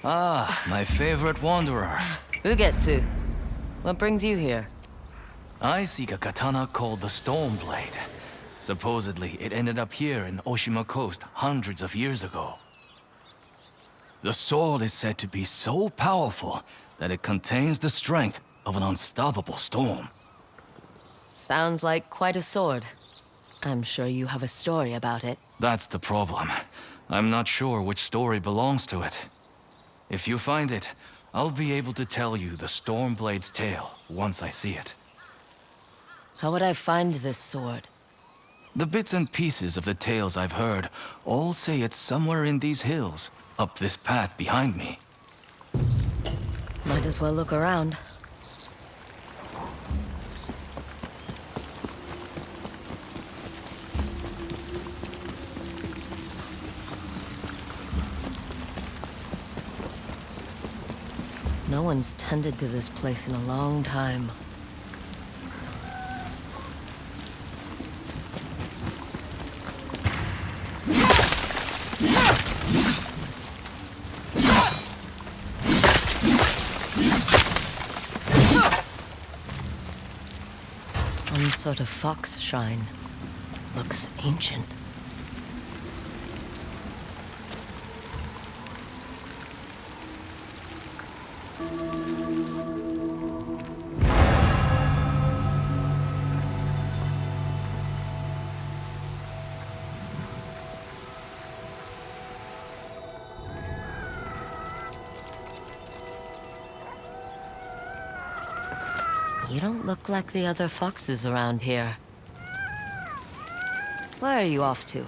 Ah, my favorite wanderer. Ugetsu, what brings you here? I seek a katana called the Storm Blade. Supposedly, it ended up here in Oshima Coast hundreds of years ago. The sword is said to be so powerful that it contains the strength of an unstoppable storm. Sounds like quite a sword. I'm sure you have a story about it. That's the problem. I'm not sure which story belongs to it. If you find it, I'll be able to tell you the Stormblade's tale once I see it. How would I find this sword? The bits and pieces of the tales I've heard all say it's somewhere in these hills, up this path behind me. Might as well look around. No one's tended to this place in a long time. Some sort of fox shrine. Looks ancient. You don't look like the other foxes around here. Where are you off to?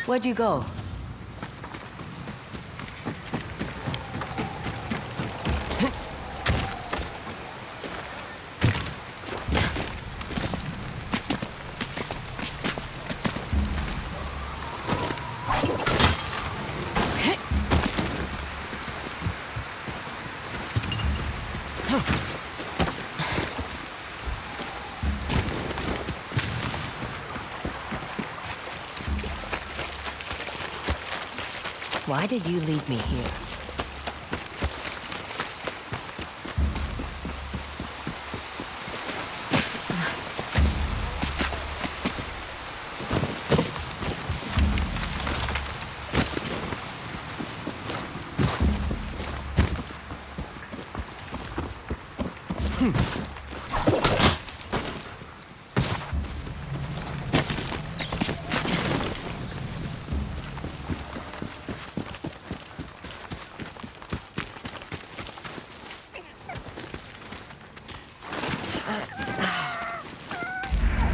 Where'd you go? Why did you lead me here?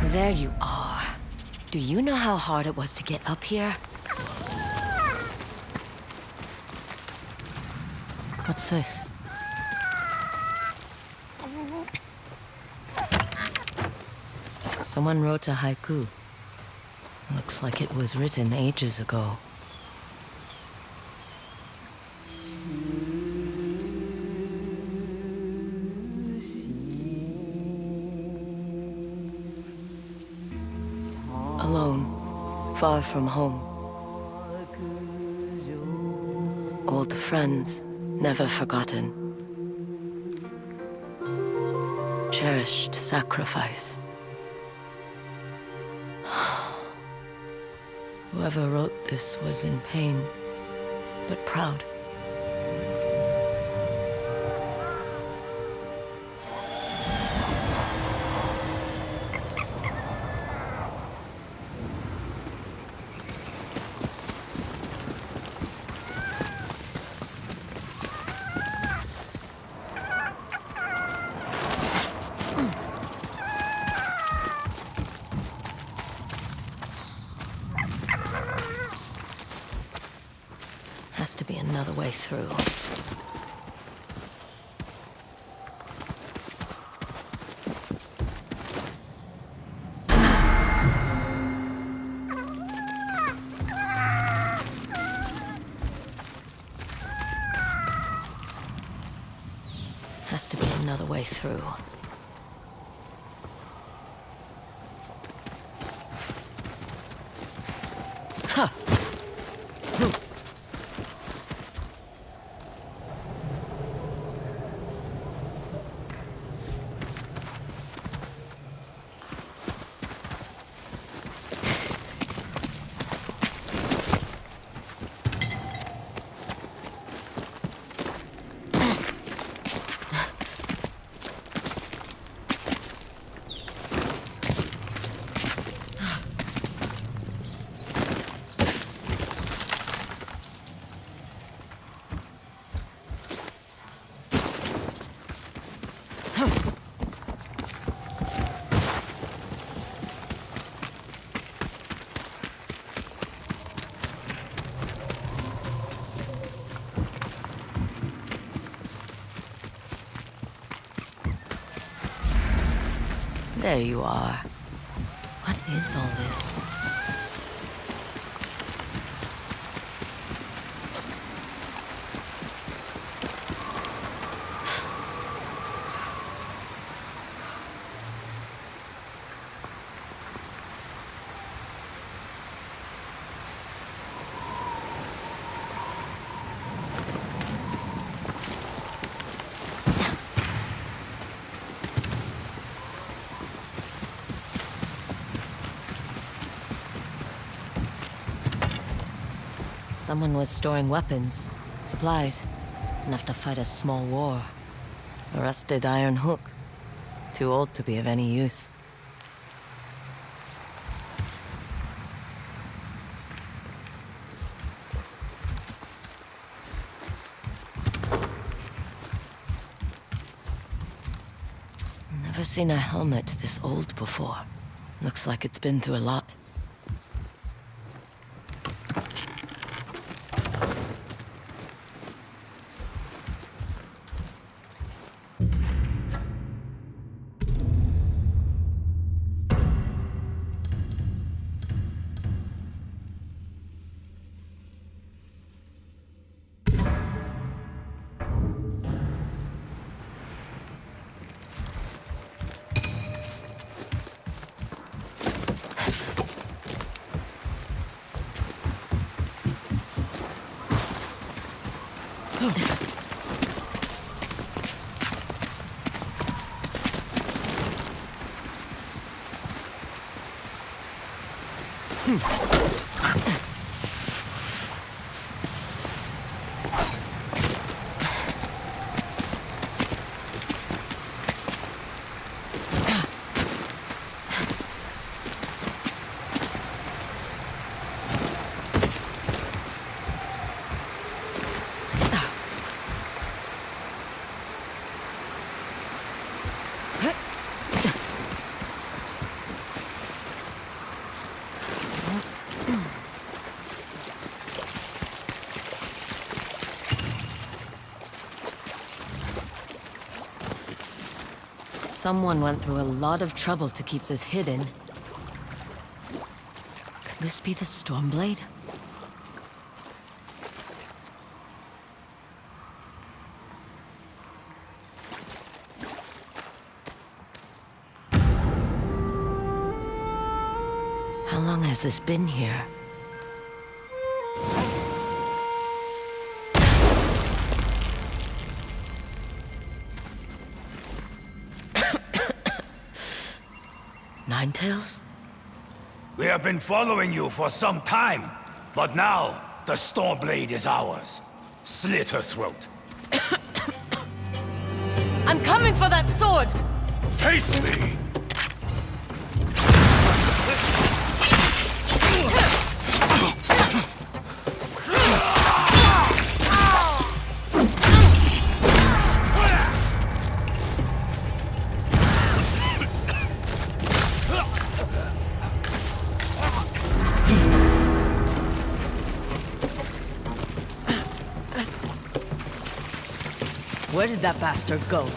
There you are. Do you know how hard it was to get up here? What's this? Someone wrote a haiku. Looks like it was written ages ago. Alone, far from home. Old friends, never forgotten. Cherished sacrifice. Whoever wrote this was in pain, but proud. Has to be another way through. has to be another way through. Huh. There you are. What is all this? Someone was storing weapons, supplies, enough to fight a small war. A rusted iron hook, too old to be of any use. Never seen a helmet this old before. Looks like it's been through a lot. Someone went through a lot of trouble to keep this hidden. Could this be the Stormblade? How long has this been here? Ninetales? We have been following you for some time, but now the Stormblade is ours. Slit her throat. I'm coming for that sword! Face me! Where did that bastard go?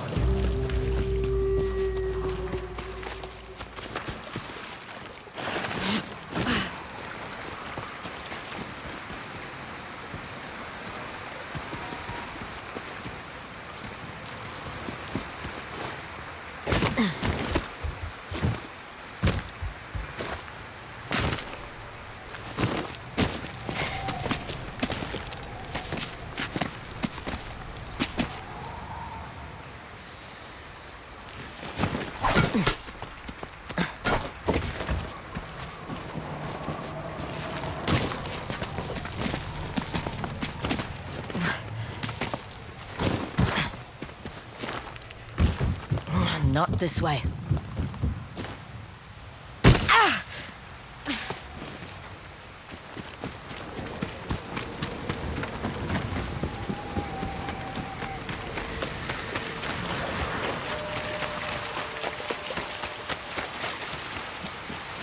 Not this way.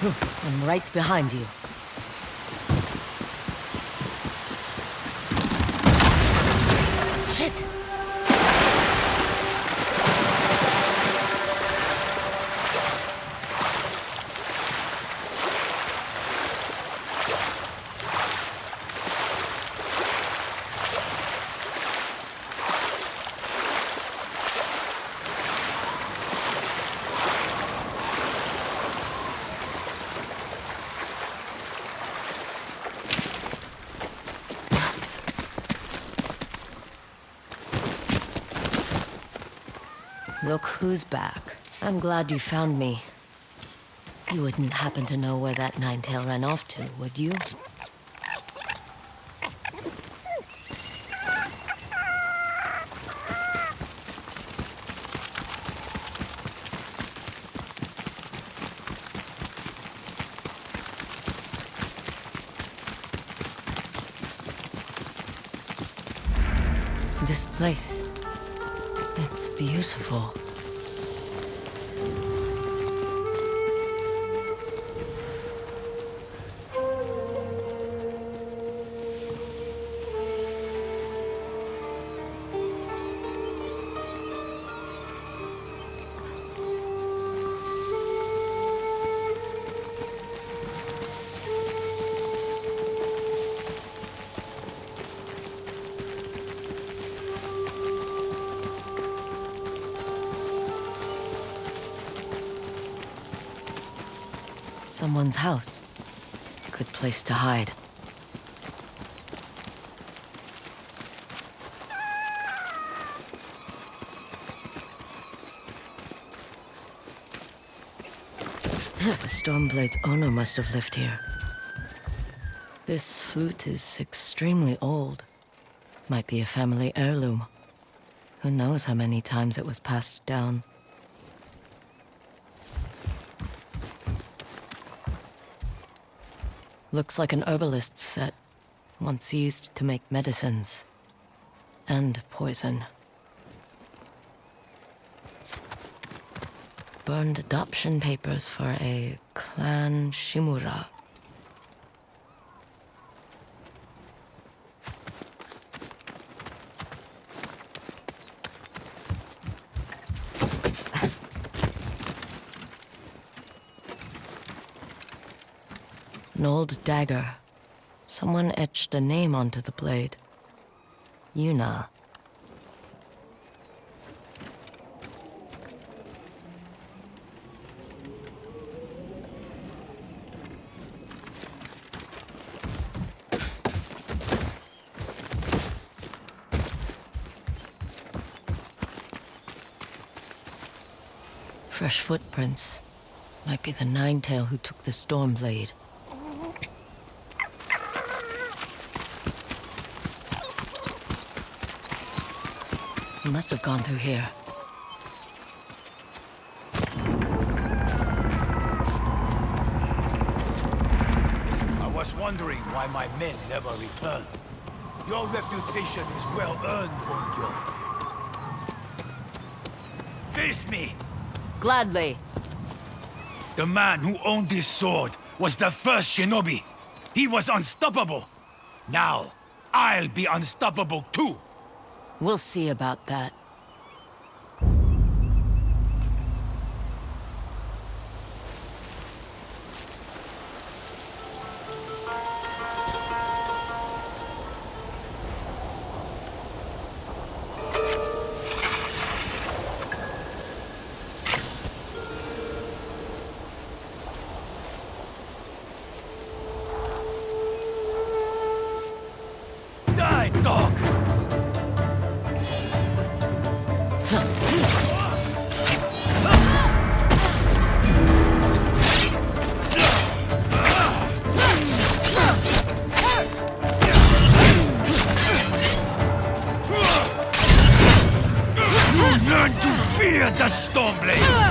I'm right behind you. Shit! Look who's back. I'm glad you found me. You wouldn't happen to know where that nine-tail ran off to, would you? This place, it's beautiful. Someone's house. Good place to hide. The Stormblade's owner must have lived here. This flute is extremely old. Might be a family heirloom. Who knows how many times it was passed down. Looks like an herbalist's set, once used to make medicines. And poison. Burned adoption papers for a clan Shimura. An old dagger. Someone etched a name onto the blade. Yuna. Fresh footprints. Might be the Nine-Tail who took the Stormblade. He must have gone through here. I was wondering why my men never returned. Your reputation is well earned, Bonjo. Face me! Gladly. The man who owned this sword was the first shinobi. He was unstoppable. Now, I'll be unstoppable too. We'll see about that. Die, dog! Learn to fear the Stormblade!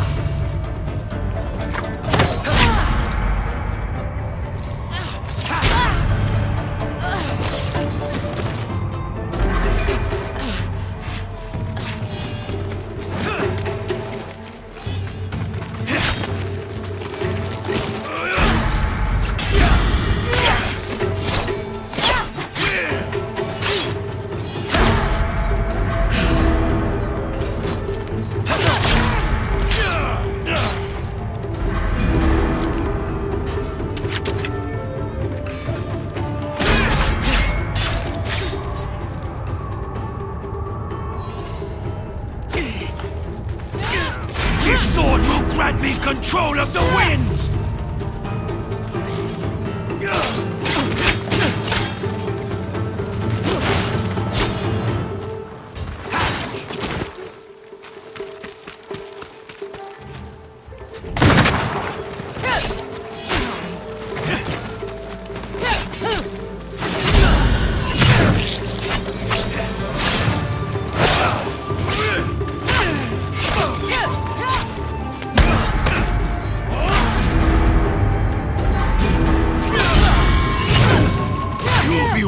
grant me control of the winds!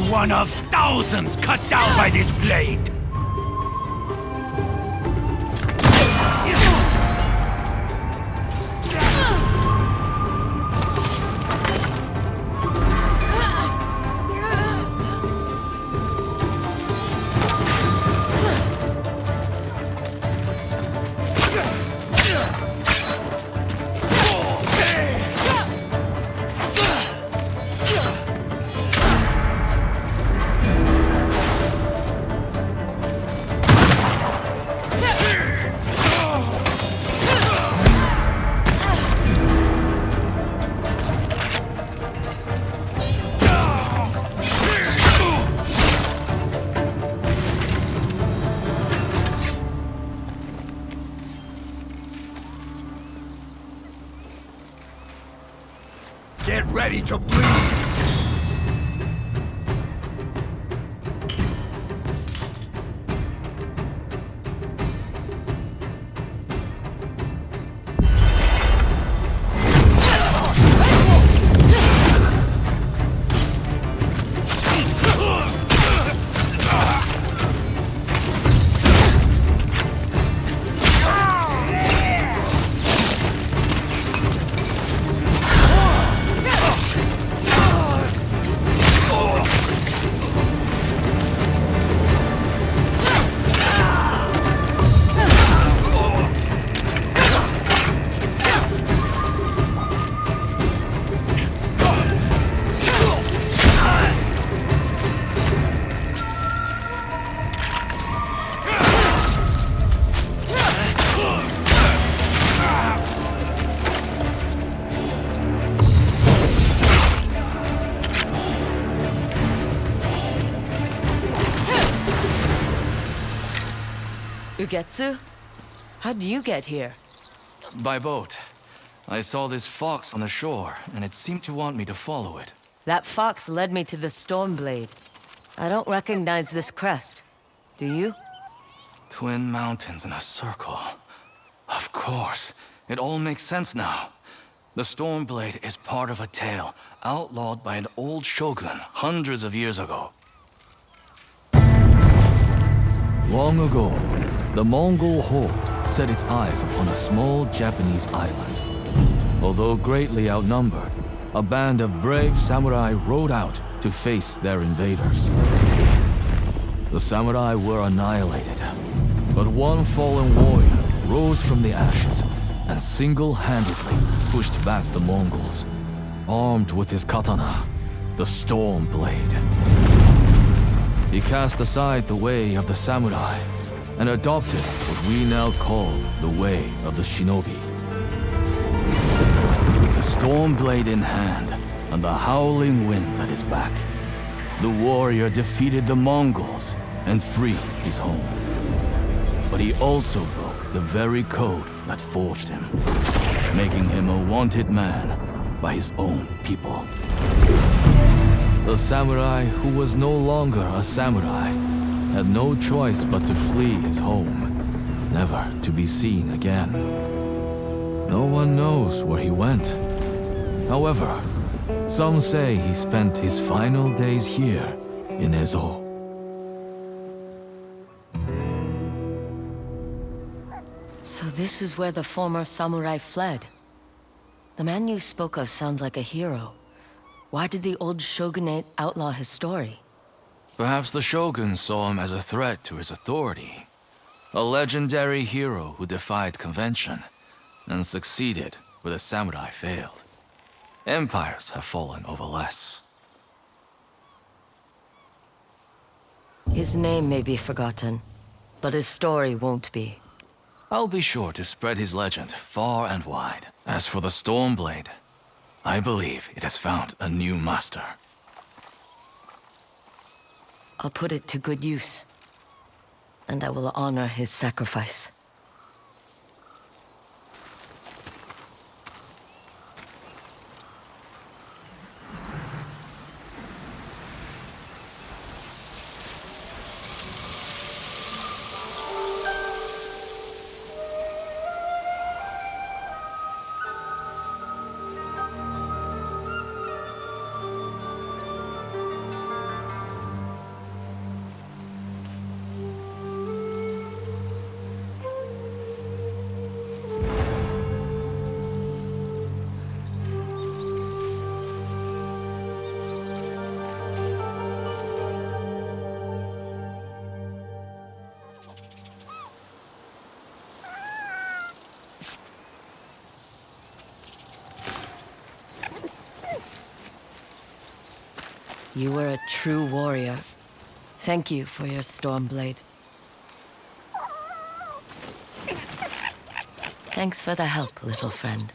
One of thousands cut down by this blade! Get ready to bleed! Ugetsu? How'd you get here? By boat. I saw this fox on the shore, and it seemed to want me to follow it. That fox led me to the Stormblade. I don't recognize this crest. Do you? Twin mountains in a circle. Of course. It all makes sense now. The Stormblade is part of a tale outlawed by an old shogun hundreds of years ago. Long ago, the Mongol horde set its eyes upon a small Japanese island. Although greatly outnumbered, a band of brave samurai rode out to face their invaders. The samurai were annihilated, but one fallen warrior rose from the ashes and single-handedly pushed back the Mongols, armed with his katana, the Stormblade. He cast aside the way of the samurai and adopted what we now call the way of the shinobi. With the Stormblade in hand and the howling winds at his back, the warrior defeated the Mongols and freed his home. But he also broke the very code that forged him, making him a wanted man by his own people. The samurai who was no longer a samurai had no choice but to flee his home, never to be seen again. No one knows where he went. However, some say he spent his final days here in Ezo. So this is where the former samurai fled. The man you spoke of sounds like a hero. Why did the old shogunate outlaw his story? Perhaps the shogun saw him as a threat to his authority. A legendary hero who defied convention and succeeded where the samurai failed. Empires have fallen over less. His name may be forgotten, but his story won't be. I'll be sure to spread his legend far and wide. As for the Stormblade, I believe it has found a new master. I'll put it to good use. And I will honor his sacrifice. You were a true warrior. Thank you for your Stormblade. Thanks for the help, little friend.